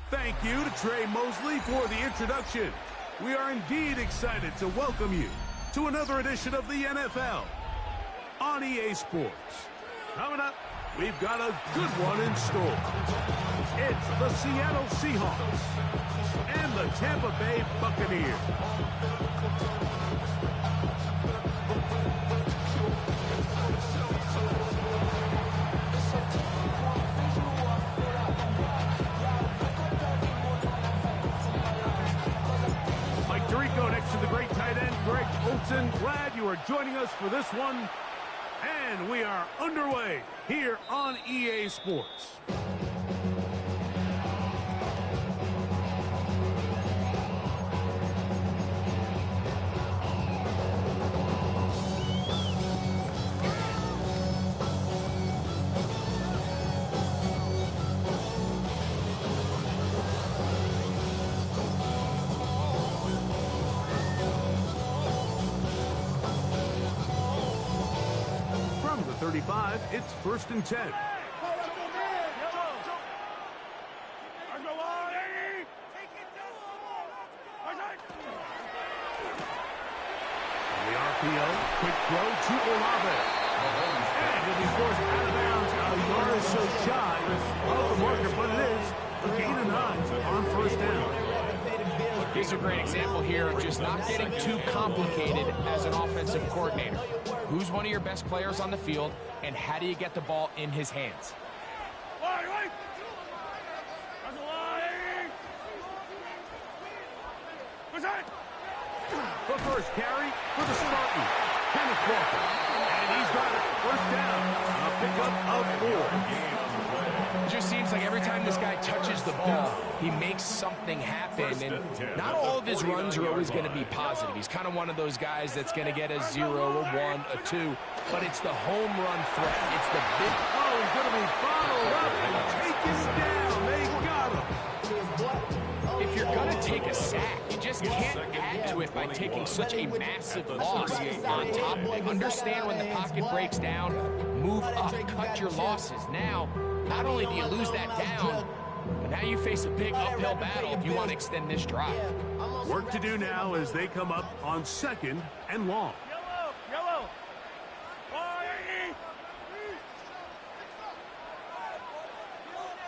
Thank you to Trey Mosley for the introduction. We are indeed excited to welcome you to another edition of the NFL on EA Sports. Coming up, we've got a good one in store. It's the Seattle Seahawks and the Tampa Bay Buccaneers. Mike Tirico next to the great tight end, Greg Olsen. Glad you are joining us for this one. And we are underway here on EA Sports. From the 35, it's 1st and 10. The RPO, quick throw to Olave. And he'll be forced out of bounds. A yard or so shy of the marker, but it is a gain of 9 on 1st down. Here's a great example here of just not getting too complicated as an offensive coordinator. Who's one of your best players on the field, and how do you get the ball in his hands? The first carry for the Spartans, Kenneth Walker. And he's got it. 1st down. A pickup of 4. It just seems like every time this guy touches the ball, he makes something happen. And not all of his runs are always going to be positive. He's kind of one of those guys that's going to get a 0, a 1, a 2. But it's the home run threat. It's the big... Oh, he's going to be bottled up and taken down. They got him. If you're going to take a sack, you just can't add to it by taking such a massive loss on top of it. Understand when the pocket breaks down, move up, cut your losses. Now, not only do you lose that down, but now you face a big uphill battle if you want to extend this drive. Work to do now as they come up on 2nd and long.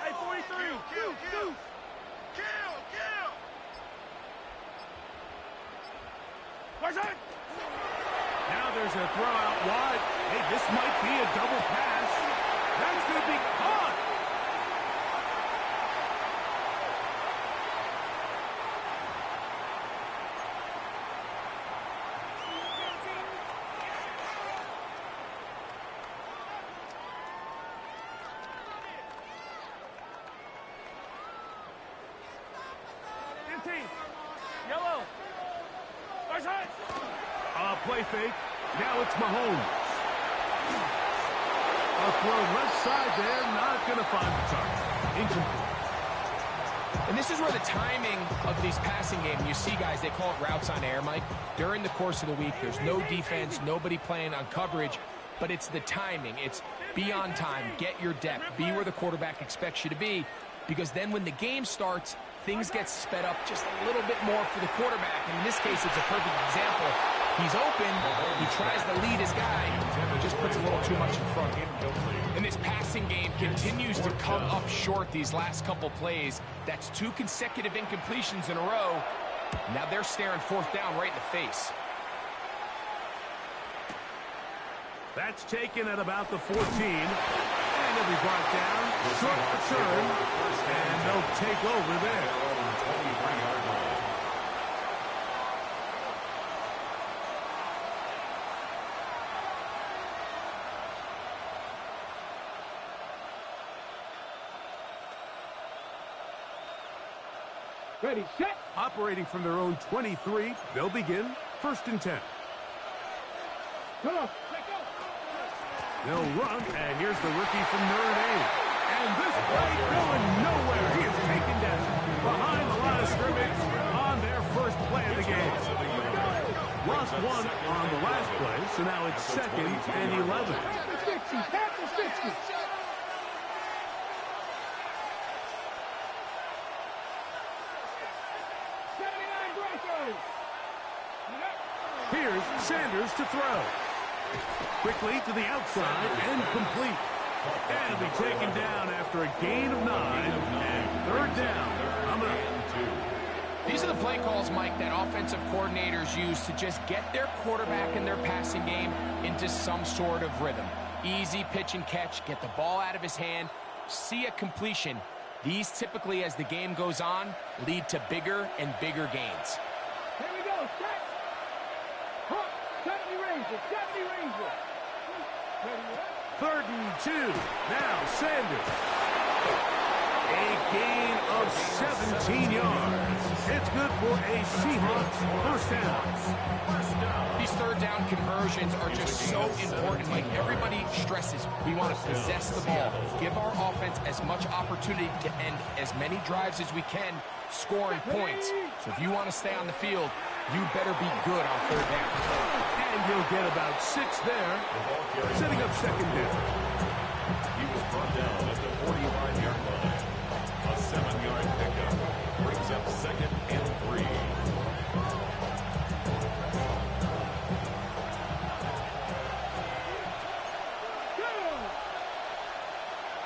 Hey, 43, kill. Now there's a throw out wide. Hey, this might be a double pass. That's going to be caught. Yellow. Play fake. Now it's Mahomes. A throw left side there. Not going to find the target. Incomplete. And this is where the timing of these passing games, you see guys, they call it routes on air, Mike. During the course of the week, there's no defense, nobody playing on coverage, but it's the timing. It's be on time, get your depth, be where the quarterback expects you to be, because then when the game starts, things get sped up just a little bit more for the quarterback. And in this case, it's a perfect example. He's open, he tries to lead his guy, just puts a little too much in front. And this passing game continues to come up short these last couple plays. That's 2 consecutive incompletions in a row. Now they're staring 4th down right in the face. That's taken at about the 14. And he'll be brought down. Short return. And they'll take over there. Ready, set. Operating from their own 23, they'll begin 1st and 10. Come on. They'll run, and here's the rookie from Notre Dame. And this play going nowhere. He is taken down behind the line of scrimmage on their first play of the game. Lost 1 on the last play, so now it's 2nd and 11. Pass the 60. Here's Sanders to throw. Quickly to the outside and complete. And be taken down after a gain of 9 and third down. I'm up. These are the play calls, Mike, that offensive coordinators use to just get their quarterback and their passing game into some sort of rhythm. Easy pitch and catch, get the ball out of his hand, see a completion. These typically, as the game goes on, lead to bigger and bigger gains. Here we go. Set. Hook. 70 Ranger. 70 Ranger. Third and 2. Now Sanders. A gain of 17 yards. It's good for a Seahawks first down. These third down conversions are just so important. Like everybody stresses, we want to possess the ball, give our offense as much opportunity to end as many drives as we can, scoring points. So if you want to stay on the field, you better be good on third down. And he'll get about 6 there, setting up second down. He was brought down at the 45-yard line. A 7-yard pickup brings up second and 3.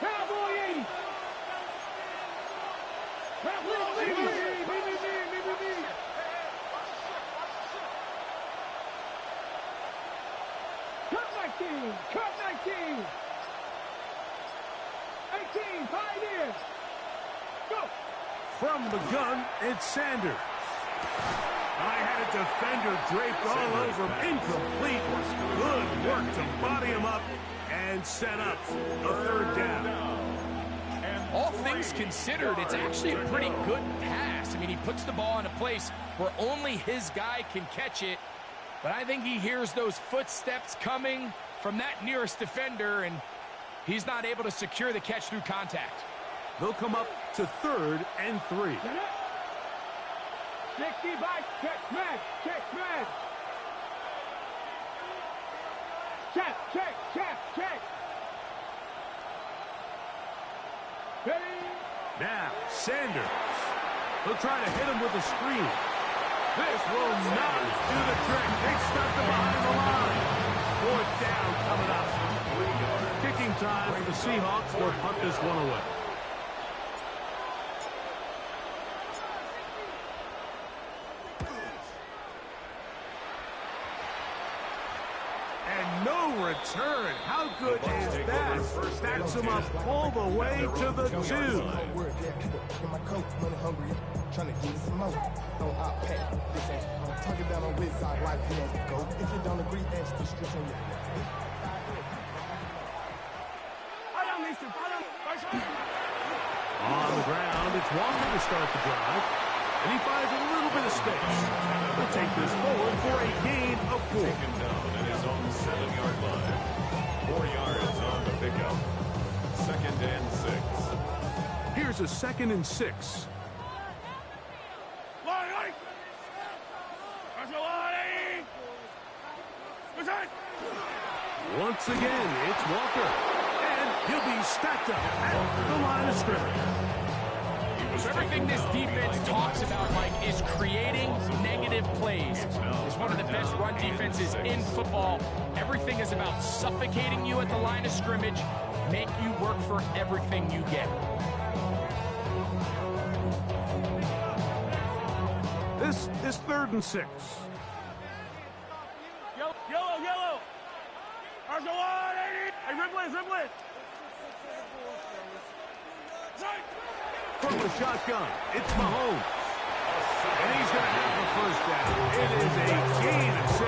Cowboy 80. Cowboy 80. Cut 19. Cut 19. 18. Pioneers. Go. From the gun, it's Sanders. I had a defender draped all over him. Incomplete. Good work to body him up and set up a third down. All things considered, it's actually a pretty good pass. I mean, he puts the ball in a place where only his guy can catch it. But I think he hears those footsteps coming from that nearest defender, and he's not able to secure the catch through contact. They'll come up to third and 3. 60 back. Check man. Check man. Check. Check. Check. Check. Ready. Now, Sanders. They'll try to hit him with a screen. This will not do the trick. They stuffed him behind the line. Fourth down coming up. Kicking time for the Seahawks. They'll punt this one away. And no return. How good is that? Stacks him up all the way to the 2. Trying to get some more on our pack. This ain't talking down on which side, like you know, go. If you don't agree, ask the streets on your. On the ground, it's Walker to start the drive. And he finds a little bit of space. We'll take this forward for a gain of 4. Taken down at his own 7-yard line. 4 yards on the pickup. Second and 6. Here's a second and 6. Once again, it's Walker. And he'll be stacked up at the line of scrimmage. So everything this defense talks about, Mike, is creating negative plays. It's one of the best run defenses in football. Everything is about suffocating you at the line of scrimmage, make you work for everything you get. This is third and 6. Yellow. Hey, Ripley. From the shotgun, it's Mahomes. And he's going to have the first down. It is a gain of 6.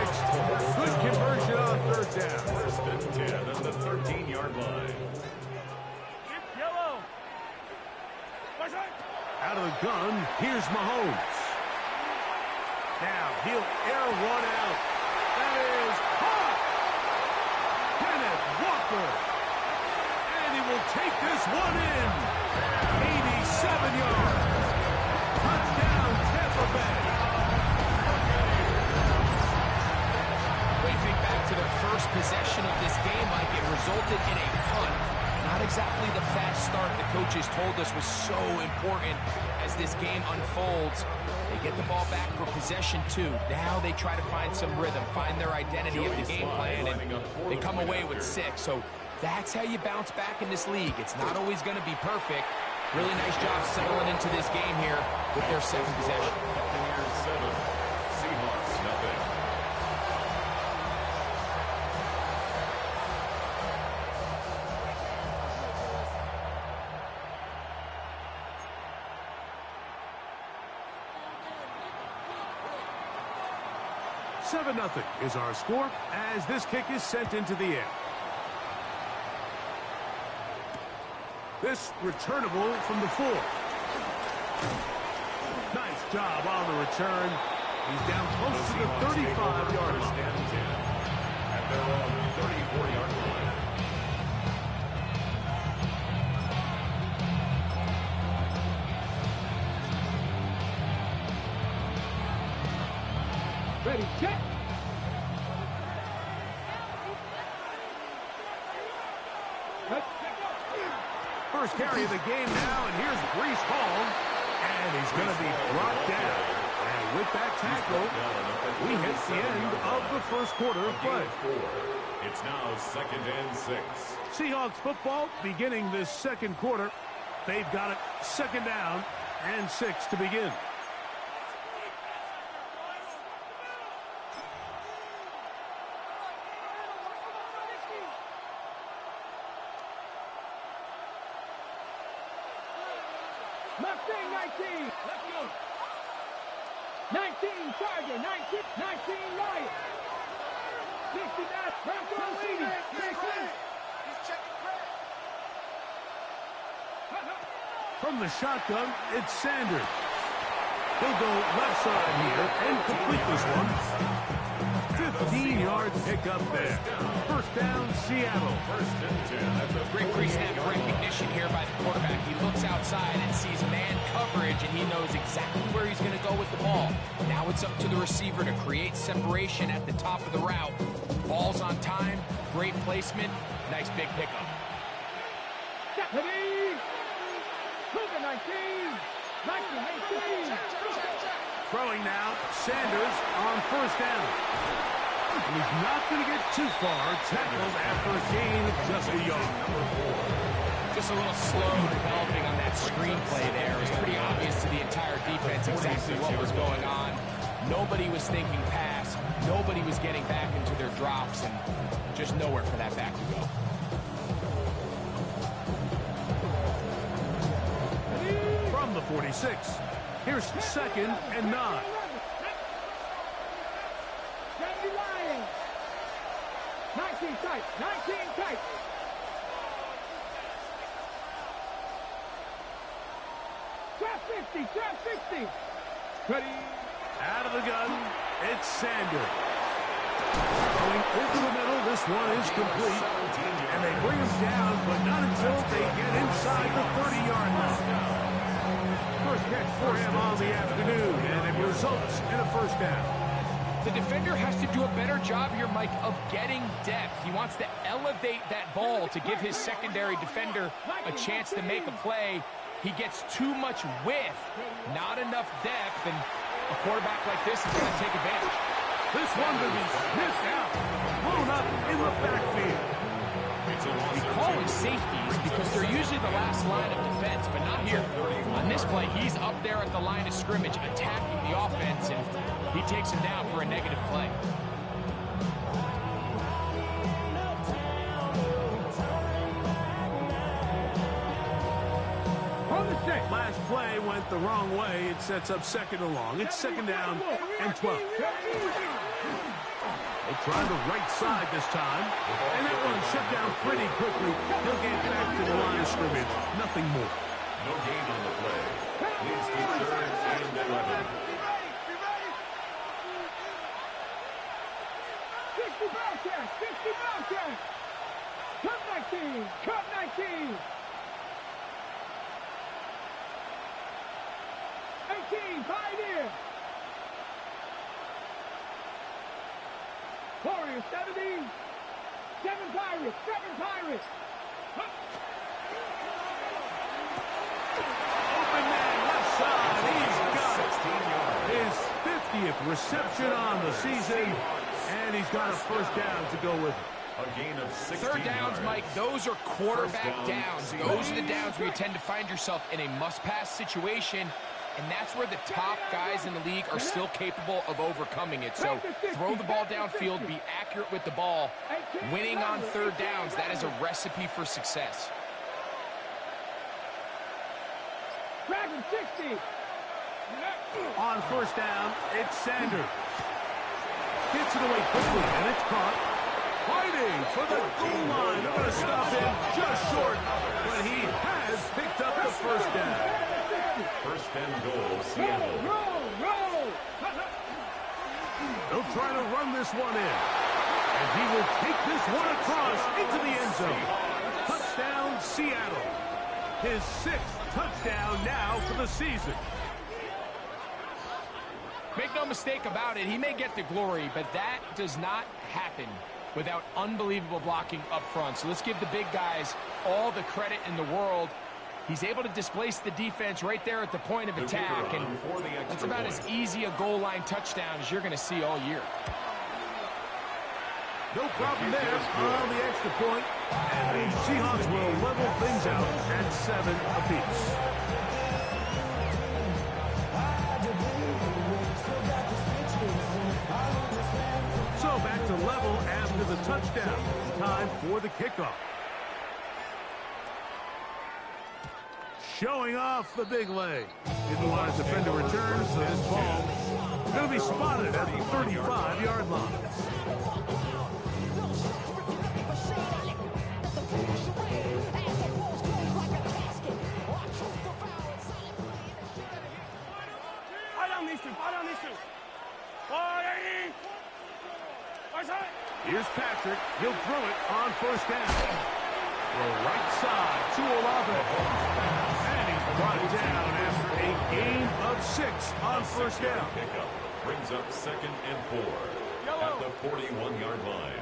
Good conversion on third down. First and 10 on the 13-yard line. Yellow. Out of the gun, here's Mahomes. Now he'll air one out. That is caught. Kenneth Walker. And he will take this one in. 87 yards. Touchdown, Tampa Bay. We think back to their first possession of this game, Mike. It resulted in a punt. Not exactly the fast start the coaches told us was so important as this game unfolds. They get the ball back for possession 2. Now they try to find some rhythm, find their identity of the game plan, and they come away with 6. So that's how you bounce back in this league. It's not always going to be perfect. Really nice job settling into this game here with their second possession. Buccaneers 7, Seahawks nothing. Seven 0 is our score as this kick is sent into the air. This returnable from the 4. Nice job on the return. He's down close to the 35-yard line. At their own 34-yard line. Ready, set. First carry of the game now, and here's Breece Hall, and he's going to be brought down. And with that tackle, we hit the end of the first quarter of play. It's now 2nd and 6. Seahawks football beginning this second quarter. They've got it 2nd down and 6 to begin. Mustang 19. Let's go. 19 Charger. 19 Lion. 69 Bronco leading. From the shotgun, it's Sanders. He'll go left side here and complete this one. 15-yard pickup there. First down, Seattle. First and 10. Great pre-snap recognition here by the quarterback. He looks outside and sees man coverage, and he knows exactly where he's going to go with the ball. Now it's up to the receiver to create separation at the top of the route. Ball's on time, great placement, nice big pickup. Deputy. Cougar 19. 19. Throwing now, Sanders on first down. And he's not going to get too far. Tackled after a gain of just a yard. Just a little slow developing on that screenplay there. It was pretty obvious to the entire defense exactly what was going on. Nobody was thinking pass. Nobody was getting back into their drops, and just nowhere for that back to go. From the 46, here's 2nd and 9. 19 tight. 19 tight. Trap 50. Trap 60. Ready. Out of the gun, it's Sanders. Going over the middle, this one is complete. And they bring him down, but not until they get inside the 30-yard line. First catch for him on the afternoon, and it results in a first down. The defender has to do a better job here, Mike, of getting depth. He wants to elevate that ball to give his secondary defender a chance to make a play. He gets too much width, not enough depth, and a quarterback like this is going to take advantage. This one to be sniffed out, blown up in the backfield. We call them safeties because they're usually the last line of defense, but not here. On this play, he's up there at the line of scrimmage attacking the offense, and he takes him down for a negative play. Last play went the wrong way. It sets up 2nd and long. It's 2nd down and 12. They try the right side this time, and that one shut down pretty quickly. He'll get back to the line of scrimmage. Nothing more. No gain on the play. Leads to 3rd and 11. 60 Bobcats. 60 Bobcats. Cup 19. Cup 19. 18, Pioneer. Warriors, 70. 7 Pirates, 7 Pirates. 4th reception on the season, and he's got a first down to go with it. A gain of 16 Third downs, yards. Mike, those are quarterback First down, downs. Seattle. Those are the downs where you tend to find yourself in a must-pass situation, and that's where the top guys in the league are still capable of overcoming it. So throw the ball downfield, be accurate with the ball. Winning on third downs, that is a recipe for success. Dragon 60. On first down, it's Sanders. Gets it away quickly, and it's caught. Fighting for the goal line. They're going to stop him just short, but he has picked up the first down. First and goal, Seattle. Roll. They'll try to run this one in. And he will take this one across into the end zone. Touchdown, Seattle. His 6th touchdown now for the season. Make no mistake about it, he may get the glory, but that does not happen without unbelievable blocking up front. So let's give the big guys all the credit in the world. He's able to displace the defense right there at the point of attack, and that's about as easy a goal line touchdown as you're going to see all year. No problem there on the extra point, and the Seahawks will level things out at 7 apiece. So back to level after the touchdown. Time for the kickoff. Showing off the big leg. Didn't want to defend a return, so this ball going to be spotted at the 35-yard line. Here's Patrick. He'll throw it on first down. The right side to Olave. And he's brought down after a gain of 6 on first down. Pickup brings up 2nd and 4 at the 41-yard line.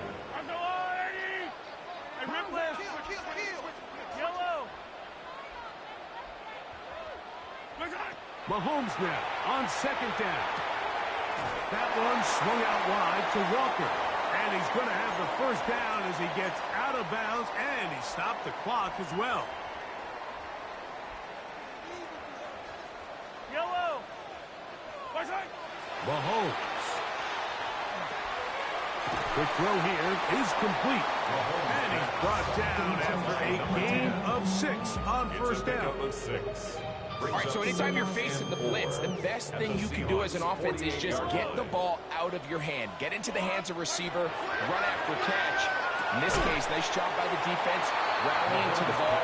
Mahomes now on 2nd down. That one swung out wide to Walker. And he's going to have the first down as he gets out of bounds, and he stopped the clock as well. Mahomes. The throw here is complete. And he's brought down after a gain of 6 on first down. Pickup of 6. All right, so anytime you're facing the blitz, the best thing you can do as an offense is just get the ball out of your hand. Get into the hands of receiver, run after catch. In this case, nice job by the defense, rallying to the ball.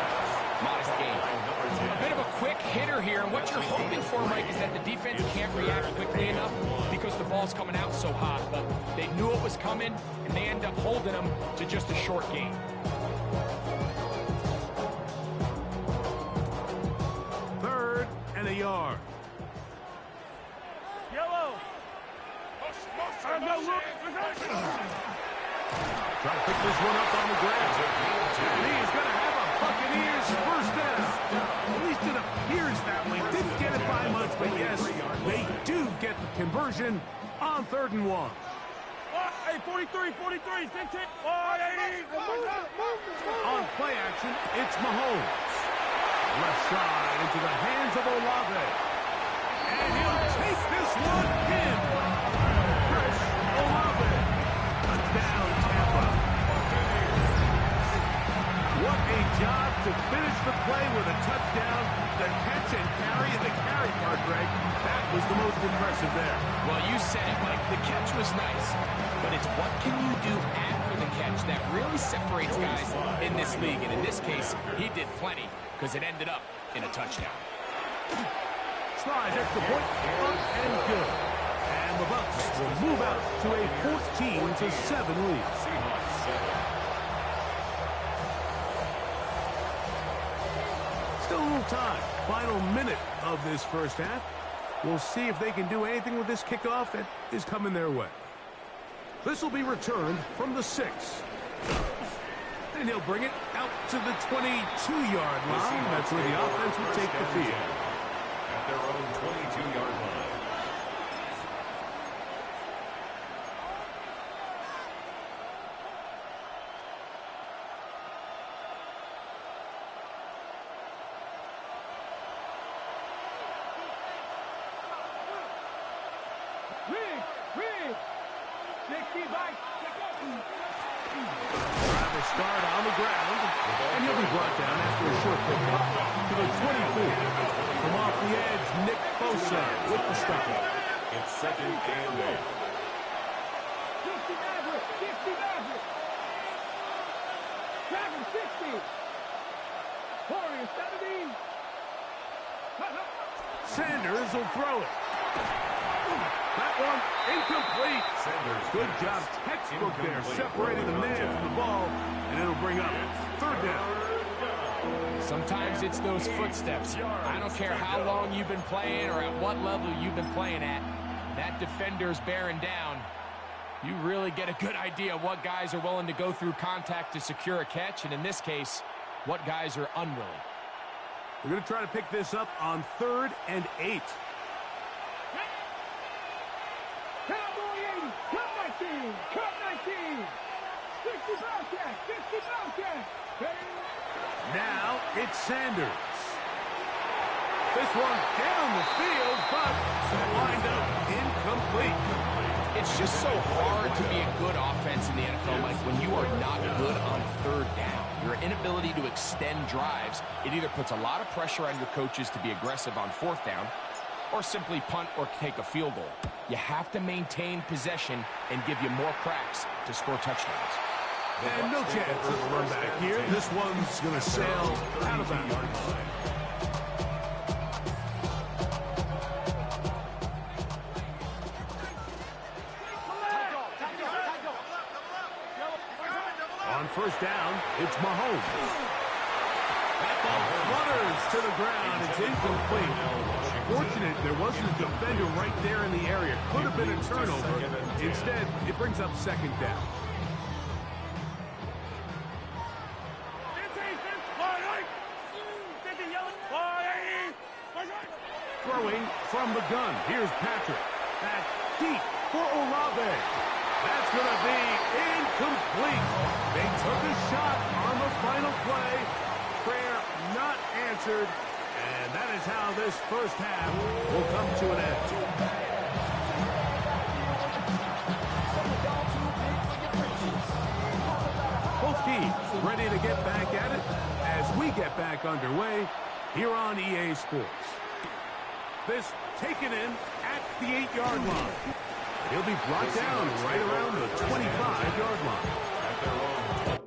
Modest gain. A bit of a quick hitter here, and what you're hoping for, Mike, is that the defense can't react quickly enough because the ball's coming out so hot. But they knew it was coming, and they end up holding them to just a short gain. And a yard. Try to pick this one up on the ground. And he is going to have a Buccaneers first down. At least it appears that way. Didn't get it by much, but yes, they do get the conversion on 3rd and 1. Hey, 43, 15. On play action, it's Mahomes. Left side into the hands of Olave. And he'll take this one in. Chris Olave. Touchdown, Tampa. What a job to finish the play with a touchdown. The catch and carry, and the carry part, Greg, that was the most impressive there. Well, you said it, Mike. The catch was nice, but it's what can you do after the catch that really separates guys in this league. And in this case, he did plenty because it ended up in a touchdown. Slide extra point, up and good. And the Bucs will move out to a 14-7 lead. Still a little time. Final minute of this first half. We'll see if they can do anything with this kickoff that is coming their way. This will be returned from the 6. And he'll bring it out to the 22-yard line. That's where the offense will take the field. At their own 22-yard line. Travis start on the ground, and he'll be brought down after a short pickup to the 24. From off the edge, Nick Bosa with the stop. It's second and 8. 50 Maverick, 50 Maverick. Travis 60. Warrior 70. Sanders will throw it. That one incomplete. Sanders. Good job, textbook there, separating the man from the ball, and it'll bring up third down. Sometimes it's those footsteps. I don't care how long you've been playing or at what level you've been playing at. That defender's bearing down. You really get a good idea of what guys are willing to go through contact to secure a catch, and in this case, what guys are unwilling. We're going to try to pick this up on 3rd and 8. Cowboy 80, cut 19, cut 19. 60 Bobcat, 60 Bobcat. Now it's Sanders. This one down the field, but lined up incomplete. It's just so hard to be a good offense in the NFL, Mike, when you are not good on 3rd down. Your inability to extend drives, it either puts a lot of pressure on your coaches to be aggressive on 4th down or simply punt or take a field goal. You have to maintain possession and give you more cracks to score touchdowns. And no chance of a run back here. This one's going to sail out of bounds. On 1st down, it's Mahomes. That ball flutters to the ground. It's incomplete. Fortunate there wasn't a defender right there in the area. Could have been a turnover. Instead, it brings up 2nd down. Throwing from the gun. Here's Patrick. Back deep for Olave. That's going to be incomplete. They took a shot on the final play. Prayer not answered. And that is how this first half will come to an end. Both teams ready to get back at it as we get back underway here on EA Sports. This taken in at the 8-yard line. He'll be brought down right around the 25-yard line. At their own.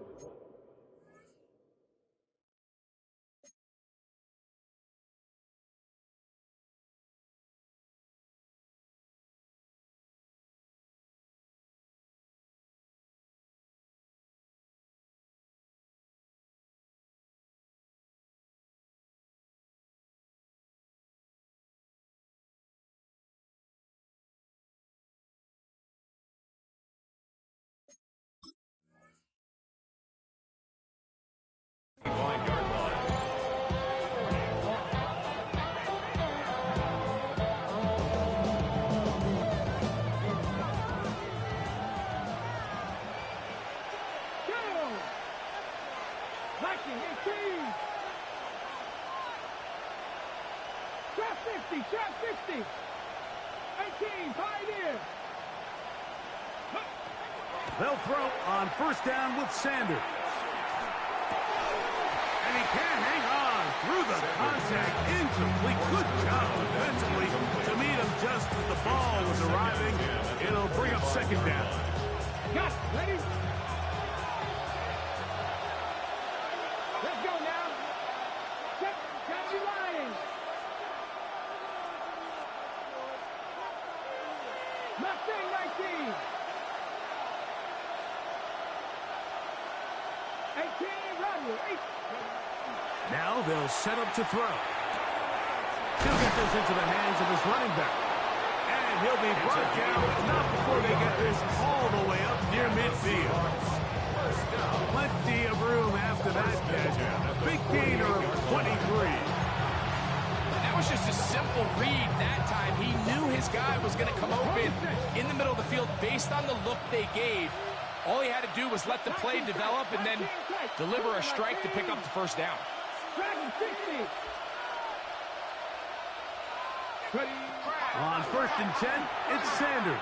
Shot 60. 18, Pioneer. They'll throw on 1st down with Sanders. And he can't hang on through the contact. Incomplete. Good job defensively to meet him just as the ball was arriving. It'll bring up 2nd down. Got it. Ready? Let's go now. Got you lying. Mustang 19. 18, Rodney. Now they'll set up to throw. He'll get this into the hands of his running back. And he'll be brought down, but not before they get this all the way up near midfield. Plenty of room after that catch. Big gainer of 23. That was just a simple read that time. He knew his guy was going to come open in the middle of the field based on the look they gave. All he had to do was let the play develop and then deliver a strike to pick up the 1st down. On 1st and 10, it's Sanders.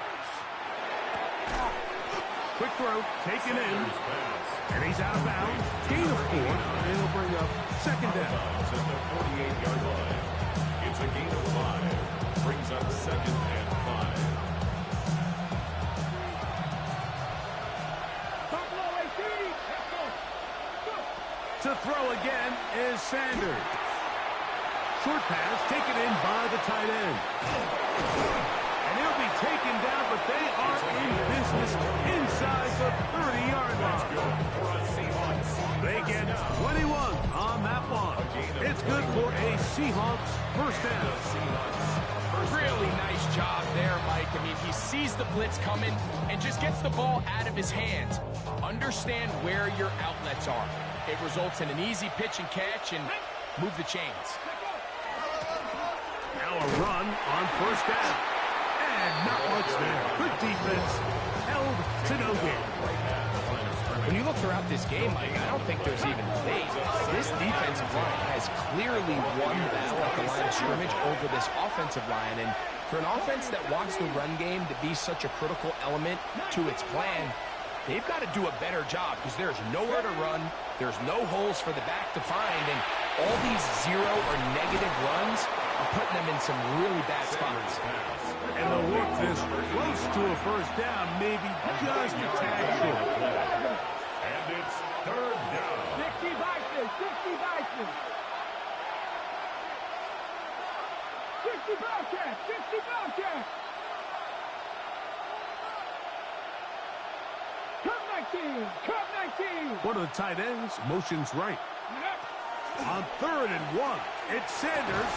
Quick throw, taken in, and he's out of bounds. Gain of 4, and it'll bring up second down. At the 48-yard line. It's a gain of 5. Brings up second and 5. To throw again is Sanders. Short pass taken in by the tight end. And he'll be taken down, but they are in business inside the 30-yard line. They get 21 on that one. It's good for a Seahawks first down. Really nice job there, Mike. I mean, he sees the blitz coming and just gets the ball out of his hands. Understand where your outlets are. It results in an easy pitch and catch and move the chains. Now a run on first down. And not much there. Good defense. Held to no gain. When you look throughout this game, Mike, I don't think there's even debate. This defensive line has clearly won the battle at the line of scrimmage over this offensive line. And for an offense that wants the run game to be such a critical element to its plan, they've got to do a better job because there's nowhere to run. There's no holes for the back to find. And all these zero or negative runs are putting them in some really bad spots. And they'll work this close to a first down, maybe just a tad short. And it's third down. 60 Vikings, 60 Vikings. 60 Bobcats, 60 Bobcats. Come 19, come 19. One of the tight ends motions right. On 3rd and 1, it's Sanders.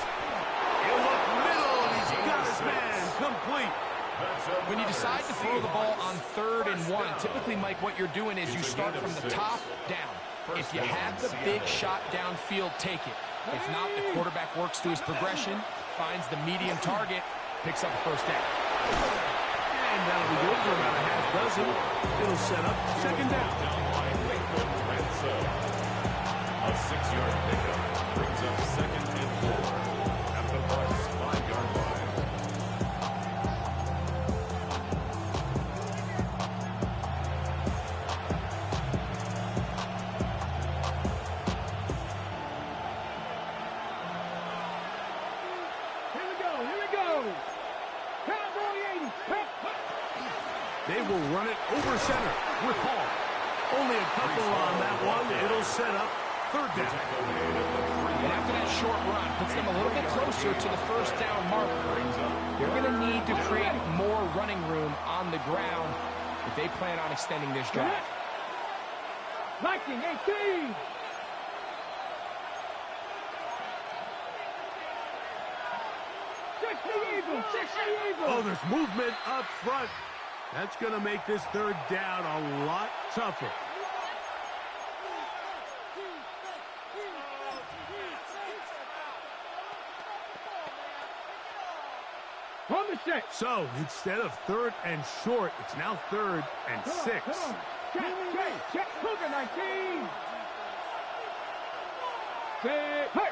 He'll look middle, and he's got his man complete. When you decide to throw the ball on 3rd and 1, typically, Mike, what you're doing is you start from the top down. If you have the big shot downfield, take it. If not, the quarterback works through his progression, finds the medium target, picks up a first down. And that'll be good for about a half dozen. It'll set up second down. A 6-yard pickup brings up second and 4 at the Bucs 5-yard line. Here we go, here we go. Cowboy 80. They will run it over center with Hall. Only a couple on that one. It'll set up third down. And after that short run, puts them a little bit closer to the first down marker. They're going to need to create more running room on the ground if they plan on extending this drive. Viking 18. Oh, there's movement up front. That's going to make this third down a lot tougher. On the 6. So, instead of 3rd and short, it's now 3rd and 6. Come on. Check. Cougar 19. Say, hey.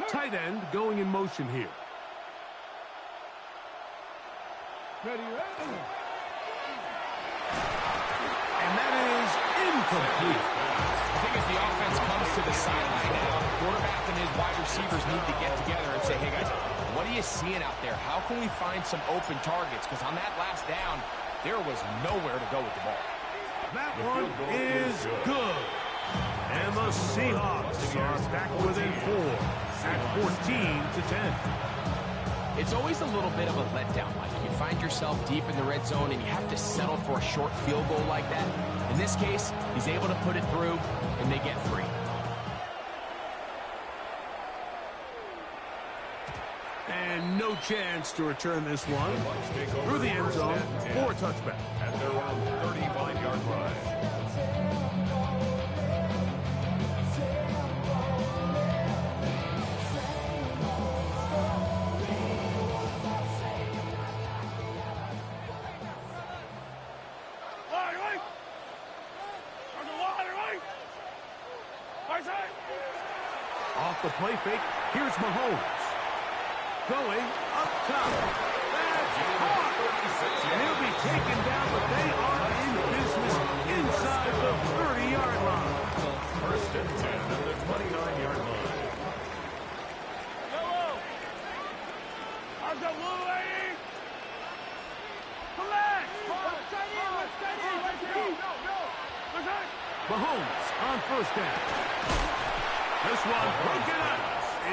Tight end going in motion here. Ready. And that is incomplete. I think as the offense comes to the sideline now, the quarterback and his wide receivers need to get together and say, hey, guys, what are you seeing out there? How can we find some open targets? Because on that last down, there was nowhere to go with the ball. That one is good. And the Seahawks are back within 4 at 14-10. It's always a little bit of a letdown, Mike. You find yourself deep in the red zone and you have to settle for a short field goal like that. In this case, he's able to put it through, and they get 3. And no chance to return this one through the end zone for a touchback. At their own 35-yard line. Off the play fake, here's Mahomes. Going up top. That's And he'll be taken down, but they are in business inside the 30-yard line. First and 10 at the 29-yard line. Yellow. How's that blue lady? Collect. Let's get in. Let's get in. Let's get in. No. Let's get it. Mahomes on first down. This one broken up.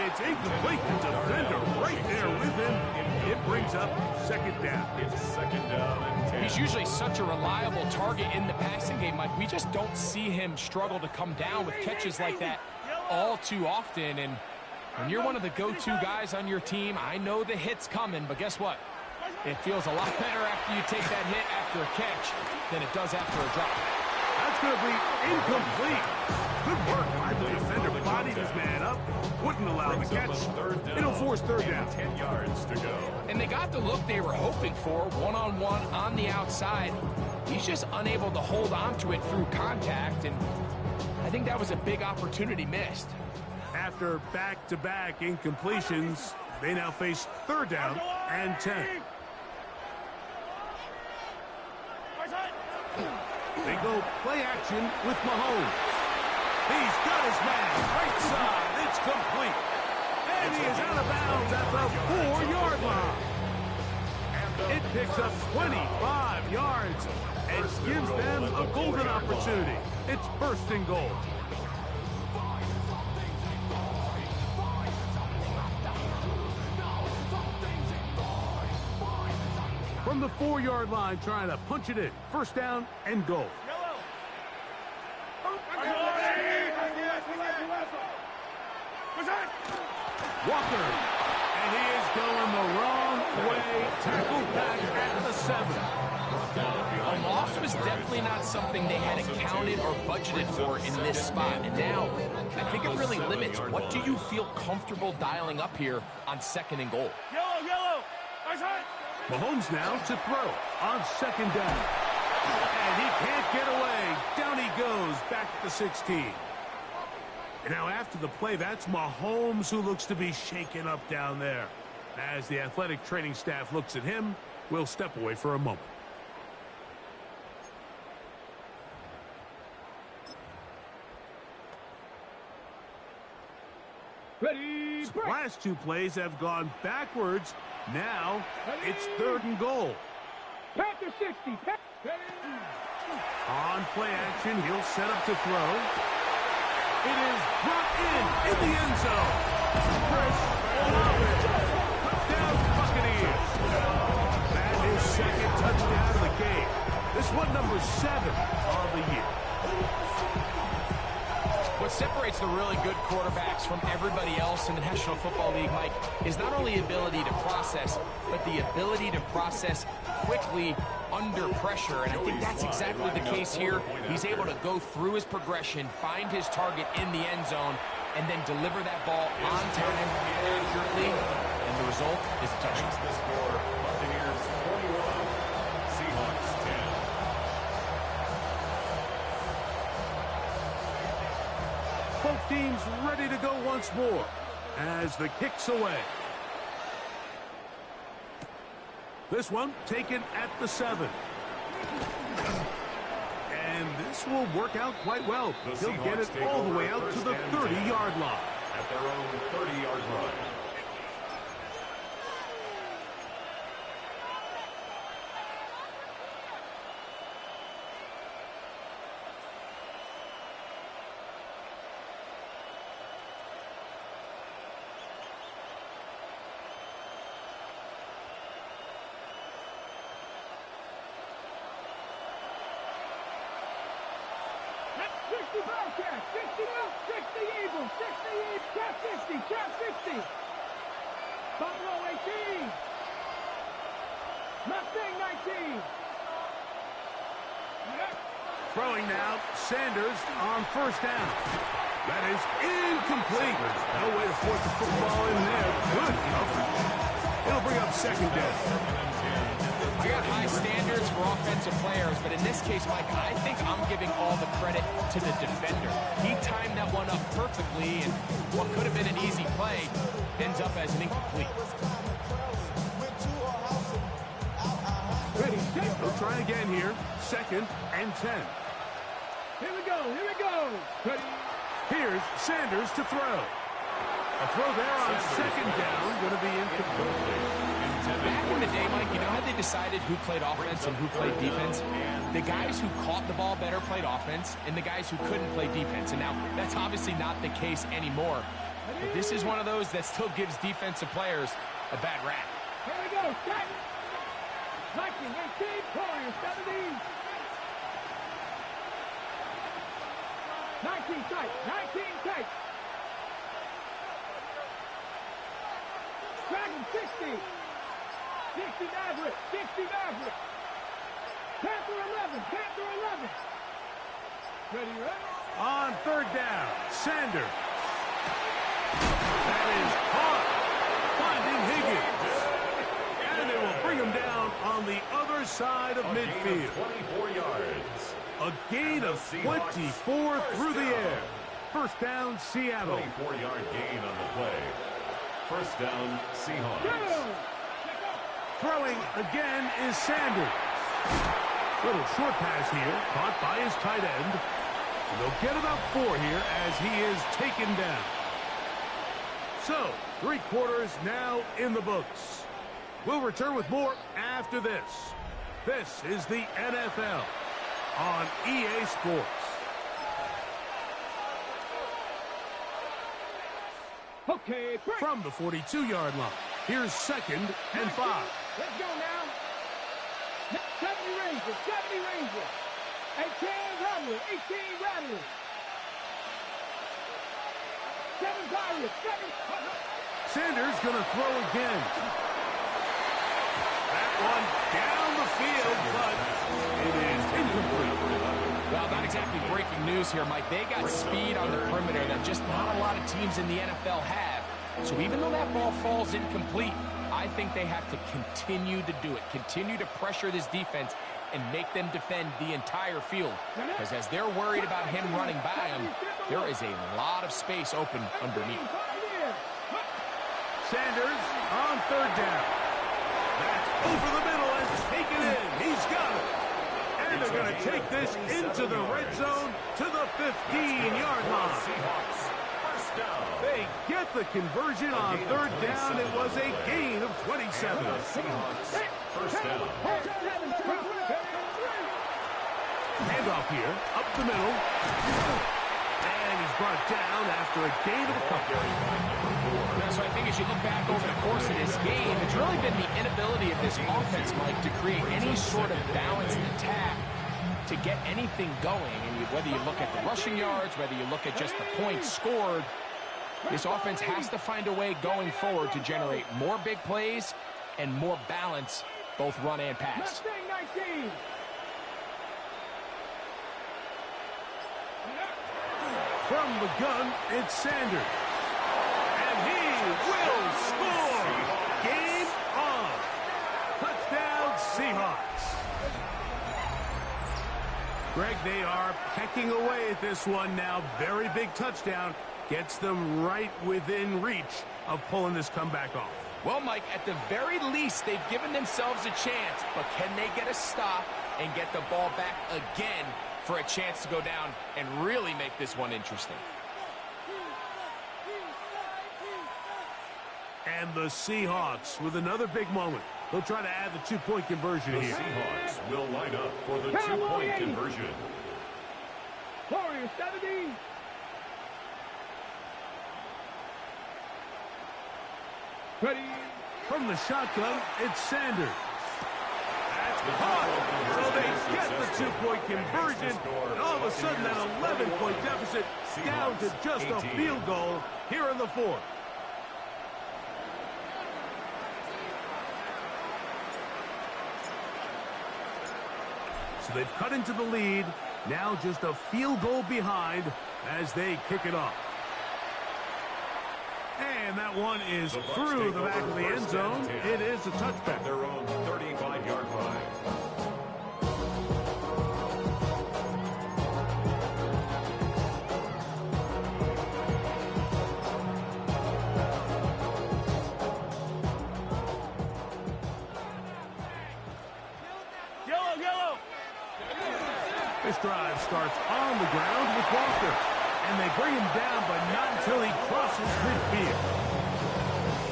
It's incomplete. The defender right there with him. It brings up second down. It's second down and 10. He's usually such a reliable target in the passing game, Mike. We just don't see him struggle to come down with catches like that all too often. And when you're one of the go-to guys on your team, I know the hit's coming, but guess what? It feels a lot better after you take that hit after a catch than it does after a drop. That's going to be incomplete. Good work by the defender. Bodied his man up. Wouldn't allow the catch. It'll force third down. 10 yards to go. And they got the look they were hoping for, one-on-one on the outside. He's just unable to hold on to it through contact, and I think that was a big opportunity missed. After back-to-back incompletions, they now face third down and 10. They go play action with Mahomes. He's got his man right side. It's complete. And he is out of bounds at the 4-yard line. It picks up 25 yards and gives them a golden opportunity. It's first and goal. From the 4-yard line, trying to punch it in. First down and goal. Walker, and he is going the wrong way. Tackled back at the 7. A loss was definitely not something they had accounted or budgeted for in this spot. And now, I think it really limits what do you feel comfortable dialing up here on second and goal. Yellow. Mahomes now to throw on second down. And he can't get away. Down he goes back to the 16. And now after the play, that's Mahomes who looks to be shaken up down there. As the athletic training staff looks at him, we'll step away for a moment. Ready, break. Last two plays have gone backwards. Now it's third and goal. Panther 60. On play action, he'll set up to throw. It is brought in the end zone. Chris Olave. Touchdown Buccaneers. That is second touchdown of the game. This one number 7 on the year. What separates the really good quarterbacks from everybody else in the National Football League, Mike, is not only ability to process, but the ability to process quickly under pressure. And I think that's exactly the case here. He's able to go through his progression, find his target in the end zone, and then deliver that ball on time, accurately, and the result is a touchdown. The score, Buccaneers 21, Seahawks 10. Both teams ready to go once more as the kick's away. This one taken at the 7. And this will work out quite well. He'll get it all the way out to the 30-yard line. At their own 30-yard line. Bobcats, 60 up, 60 Eagles, 60 Eagles, Cat 60, Cat 60. Buffalo 18. Mustang 19. Throwing now, Sanders on first down. That is incomplete. No way to force the football in there. Good coverage. It'll bring up second down. I got high standards for offensive players, but in this case, Mike, I think I'm giving all the credit to the defender. He timed that one up perfectly, and what could have been an easy play ends up as an incomplete. try again here. 2nd and 10. Here we go. Here we go. Ready. Here's Sanders to throw. A throw there on 2nd down. Going to be incomplete. Back in the day, Mike, you know how they decided who played offense and who played defense? The guys who caught the ball better played offense, and the guys who couldn't play defense. And now, that's obviously not the case anymore. But this is one of those that still gives defensive players a bad rap. Here we go. Set. Viking 18, Warriors 17. 19 tight. 19 tight. Dragon 60. 60 Maverick. 60 Maverick. Panther 11. Panther 11. Ready, ready? On 3rd down, Sanders. That is caught. Finding Higgins. And they will bring him down on the other side of midfield. 24 yards. A gain of 24 through the air. 1st down, Seattle. 24-yard gain on the play. 1st down, Seahawks. Throwing again is Sanders. Little short pass here, caught by his tight end. And they'll get about 4 here as he is taken down. So, 3 quarters now in the books. We'll return with more after this. This is the NFL on EA Sports. Okay, break. From the 42-yard line, here's 2nd and 5. Let's go now. 70 Rangers, 70 Rangers. 18 Rattlers, 18 Rattlers. 7 Pirates, 7. Sanders going to throw again. That one down the field, but it is incomplete. Well, not exactly breaking news here, Mike. They got speed on the perimeter that just not a lot of teams in the NFL have. So even though that ball falls incomplete, I think they have to continue to do it. Continue to pressure this defense and make them defend the entire field. Because as they're worried about him running by them, there is a lot of space open underneath. Sanders on 3rd down. That's over the middle and taken in. He's got it. And they're going to take this into the red zone to the 15-yard line. Seahawks. 1st down. They get the conversion on 3rd down. It was a gain of 27. Seahawks. 1st down. Handoff here, up the middle. And he's brought down after a gain of a couple. So I think as you look back over the course of this game, it's really been the inability of this offense, Mike, to create any sort of balanced attack to get anything going. And whether you look at the rushing yards, whether you look at just the points scored, this offense has to find a way going forward to generate more big plays and more balance, both run and pass. Mustang 19. From the gun, it's Sanders. And he will score. Game on. Touchdown, Seahawks. Greg, they are pecking away at this one now. Very big touchdown. Gets them right within reach of pulling this comeback off. Well, Mike, at the very least, they've given themselves a chance, but can they get a stop and get the ball back again for a chance to go down and really make this one interesting? And the Seahawks with another big moment. They'll try to add the 2-point conversion The here. Seahawks will line up for the 2-point conversion. Warriors 70. Ready. From the shotgun, it's Sanders. That's caught. So they get the 2-point conversion. And all of a sudden, that 11-point deficit down to just a field goal here in the 4th. So they've cut into the lead. Now just a field goal behind as they kick it off. And that one is through the back of the end zone. It is a touchback. At their own 35-yard line. Yellow, yellow. drive starts on the ground with Walker. And they bring him down, but not until he crosses midfield.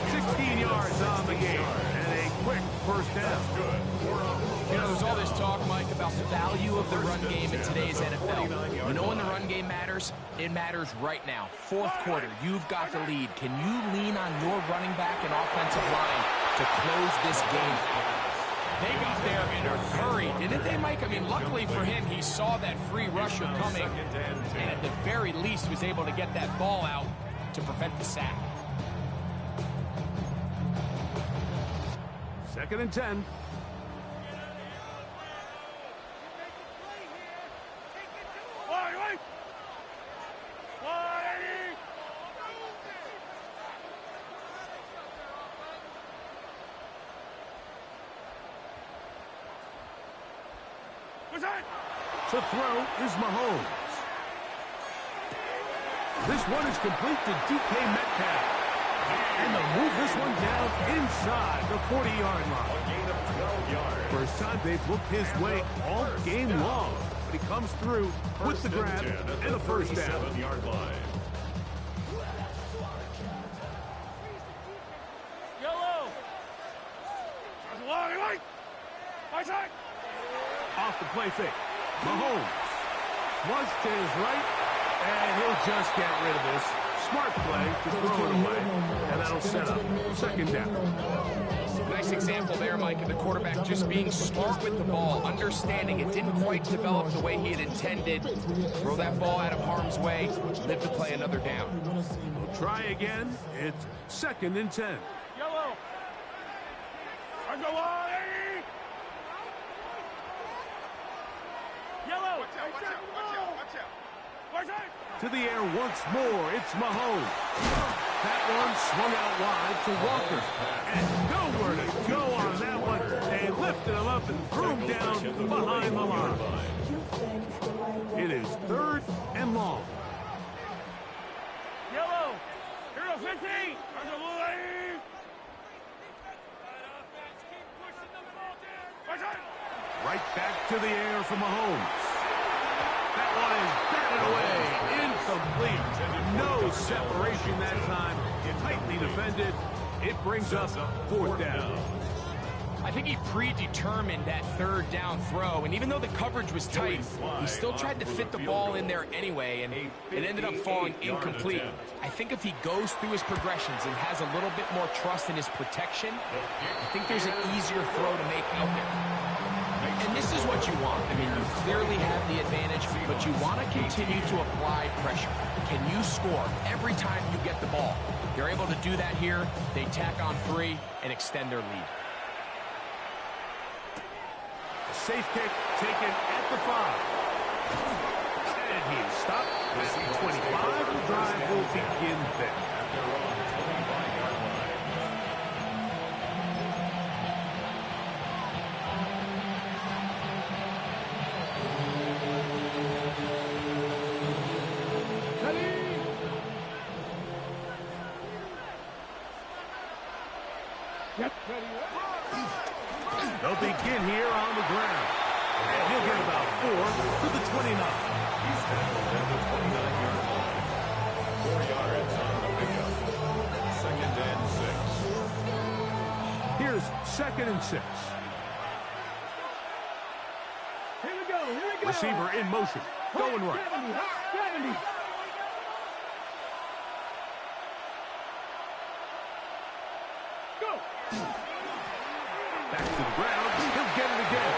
16 yards on the game, and a quick first down. You know, there's all this talk, Mike, about the value of the run game in today's NFL. You know when the run game matters? It matters right now. Fourth quarter, you've got the lead. Can you lean on your running back and offensive line to close this game? They got there in a hurry, didn't they, Mike? I mean, luckily for him, he saw that free rusher coming, and at the very least was able to get that ball out to prevent the sack. 2nd and 10. To throw is Mahomes. This one is complete to DK Metcalf. And they'll move this one down inside the 40-yard line. A gain of 12 yards. First time they've looked his way all game long. But he comes through with the grab and a first down. 37-yard line. Yellow. Off the play fake. Mahomes. Flush to his right. And he'll just get rid of this. Smart play to throw it away. And that'll set up 2nd down. Nice example there, Mike, of the quarterback just being smart with the ball, understanding it didn't quite develop the way he had intended. Throw that ball out of harm's way, live to play another down. We'll try again. It's 2nd and 10. Yellow. Yellow. To the air once more. It's Mahomes. That one swung out wide to Walker. And nowhere to go on that one. They lifted him up and threw him down behind the line. It is 3rd and long. Yellow. Here to 50. Right back to the air for Mahomes. That one is batted away. Incomplete. No separation that time. Tightly defended. It brings up 4th down. I think he predetermined that 3rd down throw, and even though the coverage was tight, he still tried to fit the ball in there anyway, and it ended up falling incomplete. I think if he goes through his progressions and has a little bit more trust in his protection, I think there's an easier throw to make out there. And this is what you want. I mean, you clearly have the advantage, but you want to continue to apply pressure. Can you score every time you get the ball? They're able to do that here. They tack on 3 and extend their lead. Safe kick taken at the 5. And he's stopped at the 25. The drive will begin there. They'll begin here on the ground. And he'll get about 4 to the 29. He's tackled at the 29-yard line. 4 yards on the pickup. 2nd and 6. Here's 2nd and 6. Here we go. Receiver in motion. Going right. 70. Go. Back to the ground. He'll get it again.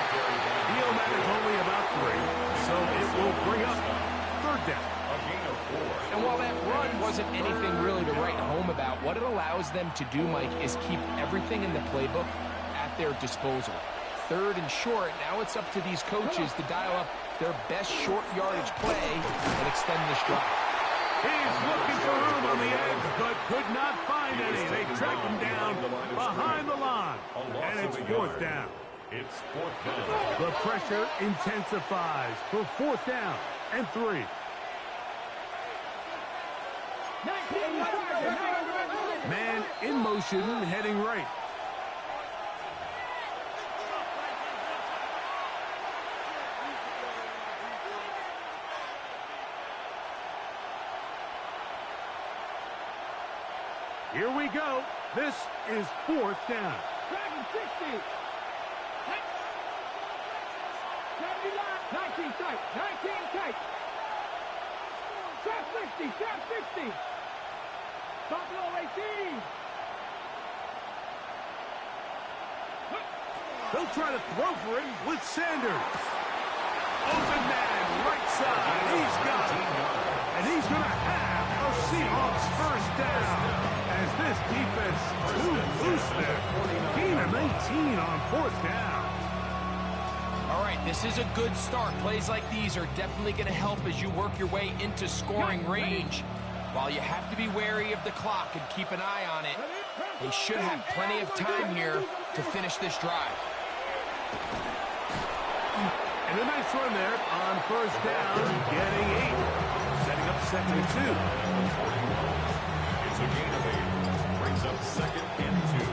He'll manage only about 3. So it will bring up 3rd down. A gain of 4. And while that run wasn't anything really to write home about, what it allows them to do, Mike, is keep everything in the playbook at their disposal. 3rd and short, now it's up to these coaches to dial up their best short yardage play and extend this drive. He's looking for room on the edge, but could not find any. They track him down behind the line. And it's 4th down. It's 4th down. The pressure intensifies for 4th down and 3. Man in motion, heading right. Here we go. This is 4th down. Dragon 60. 19 tight. 19 tight. Trap 50. Trap 50. Buffalo 18. They'll try to throw for it with Sanders. Open man, right side. He's got it. And he's going to have a Seahawks first down. As this defense too loose there. Gain of 19 on 4th down. All right, this is a good start. Plays like these are definitely going to help as you work your way into scoring range. While you have to be wary of the clock and keep an eye on it, they should have plenty of time here to finish this drive. And a nice run there on 1st down, getting 8. Setting up 2nd and 2. It's a gain of 8. Brings up 2nd and 2.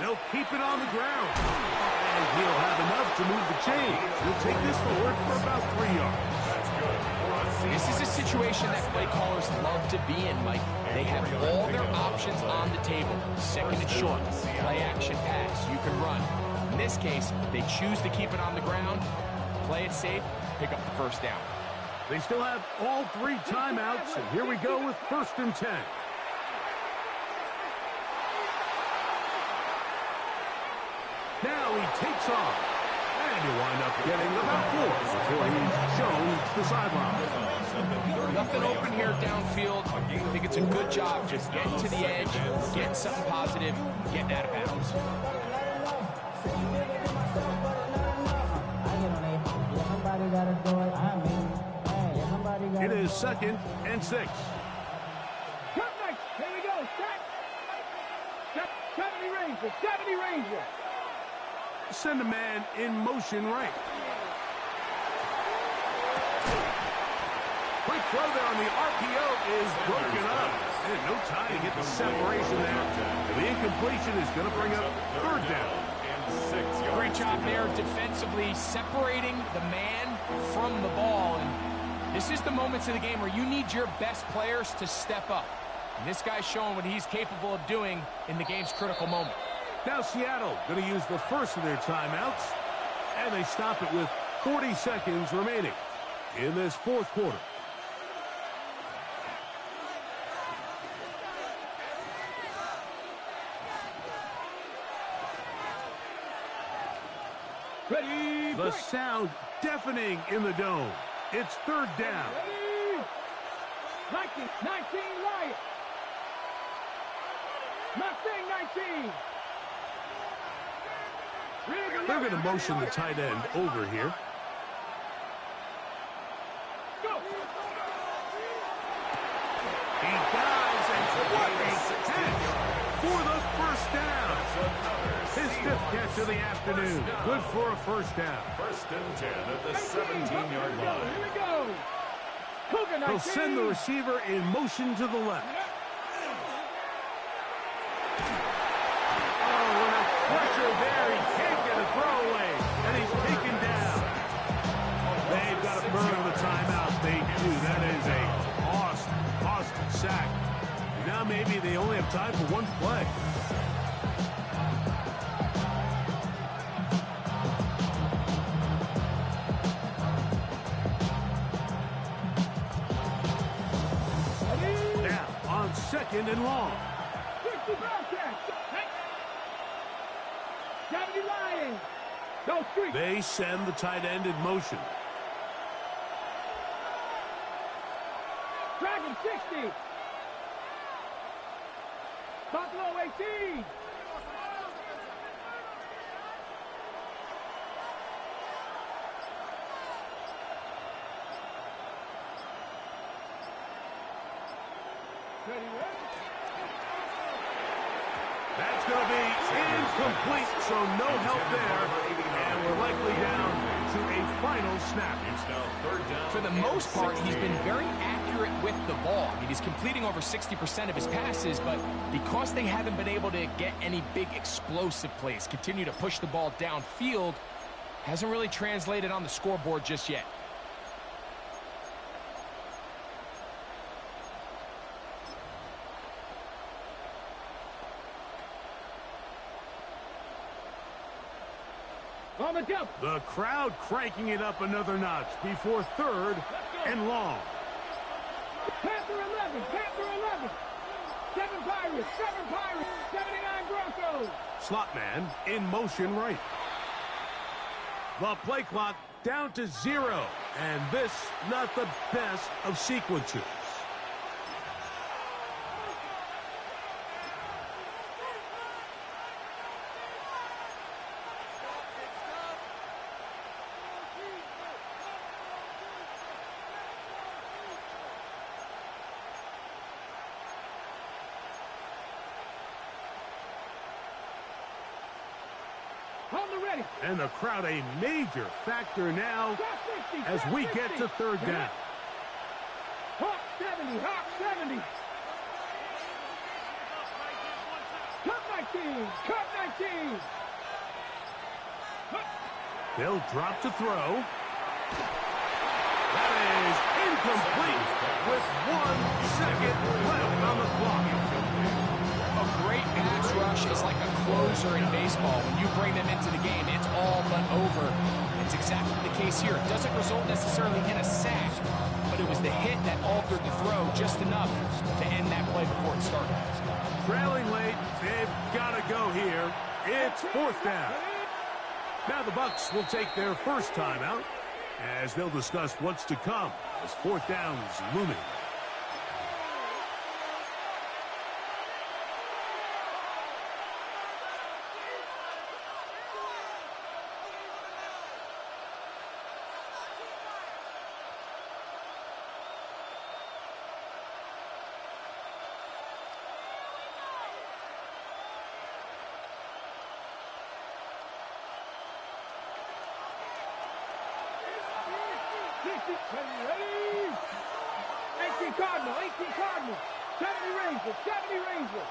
They'll keep it on the ground. And he'll have enough to move the chain. He'll take this forward for about 3 yards. This is a situation that play callers love to be in, Mike. They have all their options on the table. 2nd and short, play action pass, you can run. In this case, they choose to keep it on the ground, play it safe, pick up the first down. They still have all 3 timeouts, and here we go with 1st and 10. Now he takes off, and he'll wind up getting about 4 before he's shown the sideline. Nothing open here downfield. I think it's a good job just getting to the edge, getting something positive, getting out of bounds. It is 2nd and 6. Cut right. Here we go. Set. 70 Ranger. 70 Ranger. Send a man in motion right. Quick throw there on the RPO is broken up. And no time to get the separation there. And the incompletion is going to bring up 3rd down. Great job there defensively, separating the man from the ball. And this is the moments of the game where you need your best players to step up. And this guy's showing what he's capable of doing in the game's critical moment. Now Seattle going to use the first of their timeouts, and they stop it with 40 seconds remaining in this 4th quarter. Ready. The sound deafening in the dome. It's 3rd down. Ready. 19 Lions. Mustang 19. They're going to motion the tight end over here. Go. He dives, and what a catch for the first down. His 5th catch of the afternoon. Good for a first down. 1st and 10 at the 17-yard line. Here we go. Cougar 19. He'll send the receiver in motion to the left. Pressure there, he can't get a throwaway, and he's taken down. They've got to burn the timeout. They do. That is a cost sack. Now maybe they only have time for 1 play. Now on 2nd and long. 60 Bobcats. 70 Lions. No street. They send the tight end in motion. Dragon 60. Buffalo 18. That's going to be incomplete, so no help there. And we're likely down to a final snap. It's now third down. For the most part, he's been very accurate with the ball. I mean, he's completing over 60% of his passes, but because they haven't been able to get any big explosive plays, continue to push the ball downfield, hasn't really translated on the scoreboard just yet. On the jump. The crowd cranking it up another notch before third and long. Panther 11, Panther 11. 7 Pirates, 79 Broncos. Slot man in motion right. The play clock down to 0. And this not the best of sequences. On the ready. And the crowd a major factor now as we get to third down. Hawk 70, Hawk 70. Cut 19, cut 19. They'll drop to throw. That is incomplete with 1 second left on the clock. A great pass rush is like a closer in baseball. When you bring them into the game, it's all but over. It's exactly the case here. It doesn't result necessarily in a sack, but it was the hit that altered the throw just enough to end that play before it started. Trailing late, they've got to go here. It's fourth down. Now the Bucs will take their first timeout as they'll discuss what's to come as fourth down is looming. Ready? 18 Cardinal, 18 Cardinal. 70 Rangers, 70 Rangers.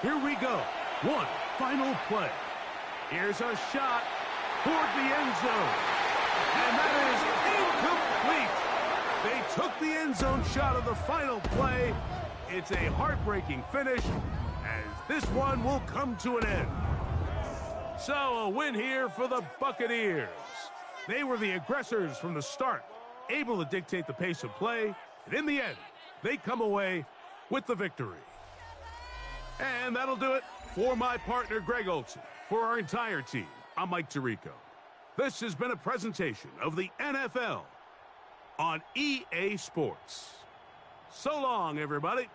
Here we go. One final play. Here's a shot toward the end zone. And that is incomplete. They took the end zone shot of the final play. It's a heartbreaking finish as this one will come to an end. So a win here for the Buccaneers. They were the aggressors from the start, able to dictate the pace of play. And in the end, they come away with the victory. And that'll do it for my partner, Greg Olsen. For our entire team, I'm Mike Tirico. This has been a presentation of the NFL on EA Sports. So long, everybody.